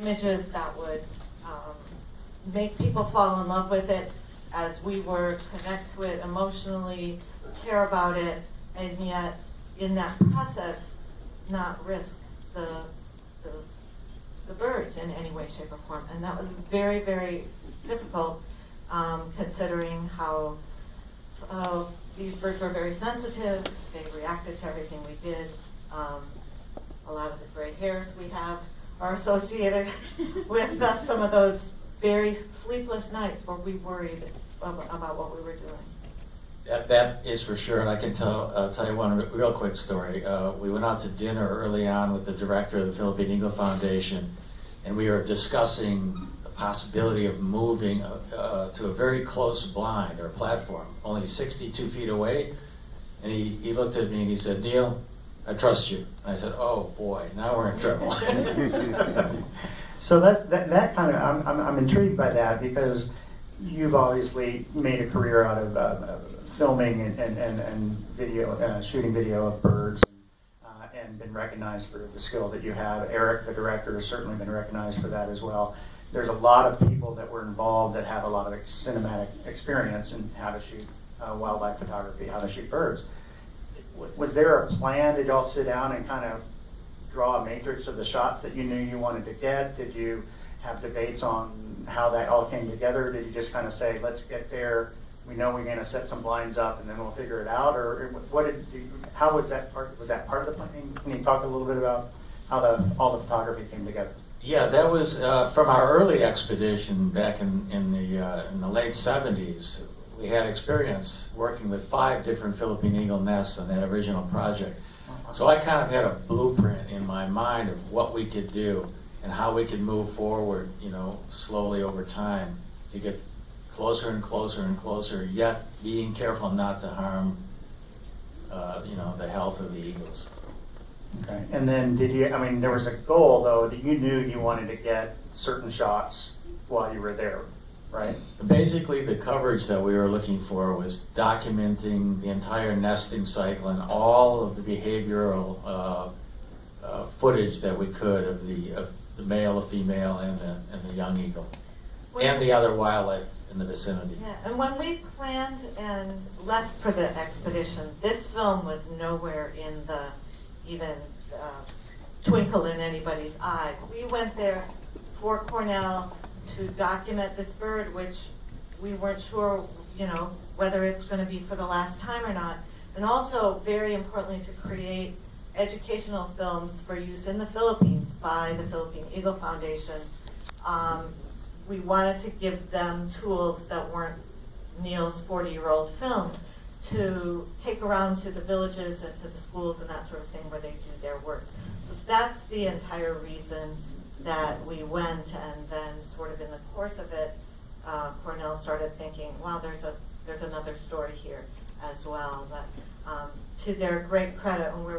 images that would make people fall in love with it as we were, connect to it emotionally, care about it, and yet in that process not risk the birds in any way, shape, or form. And that was very, very difficult, considering how these birds were very sensitive. They reacted to everything we did. A lot of the gray hairs we have are associated with some of those very sleepless nights where we worried about what we were doing. That is for sure, and I can tell you one real quick story. We went out to dinner early on with the director of the Philippine Eagle Foundation, and we were discussing the possibility of moving to a very close blind or platform, only 62 feet away. And he looked at me and he said, "Neil, I trust you." And I said, "Oh boy, now we're in trouble." So that kind of, I'm intrigued by that, because you've obviously made a career out of filming and video, shooting video of birds, and been recognized for the skill that you have. Eric, the director, has certainly been recognized for that as well. There's a lot of people that were involved that have a lot of cinematic experience in how to shoot wildlife photography, how to shoot birds. Was there a plan? Did y'all sit down and kind of draw a matrix of the shots that you knew you wanted to get? Did you have debates on how that all came together? Did you just kind of say, let's get there, we know we're going to set some blinds up and then we'll figure it out? Or how was that part? Was that part of the planning? Can you talk a little bit about how all the photography came together? Yeah, that was from our early expedition back in the late 70s. We had experience working with 5 different Philippine Eagle nests on that original project. So I kind of had a blueprint in my mind of what we could do and how we could move forward, slowly over time to get closer and closer and closer, yet being careful not to harm, the health of the eagles. Okay. And then there was a goal, though, that you knew you wanted to get certain shots while you were there, right? Basically, the coverage that we were looking for was documenting the entire nesting cycle and all of the behavioral footage that we could of the male, the female, and the young eagle, and the other wildlife in the vicinity. Yeah, and when we planned and left for the expedition, this film was nowhere in the even twinkle in anybody's eye. We went there for Cornell to document this bird, which we weren't sure, whether it's going to be for the last time or not. And also, very importantly, to create educational films for use in the Philippines by the Philippine Eagle Foundation. We wanted to give them tools that weren't Neil's 40-year-old films to take around to the villages and to the schools and that sort of thing where they do their work. So that's the entire reason that we went, and then sort of in the course of it, Cornell started thinking, wow, there's another story here as well. But to their great credit, and we're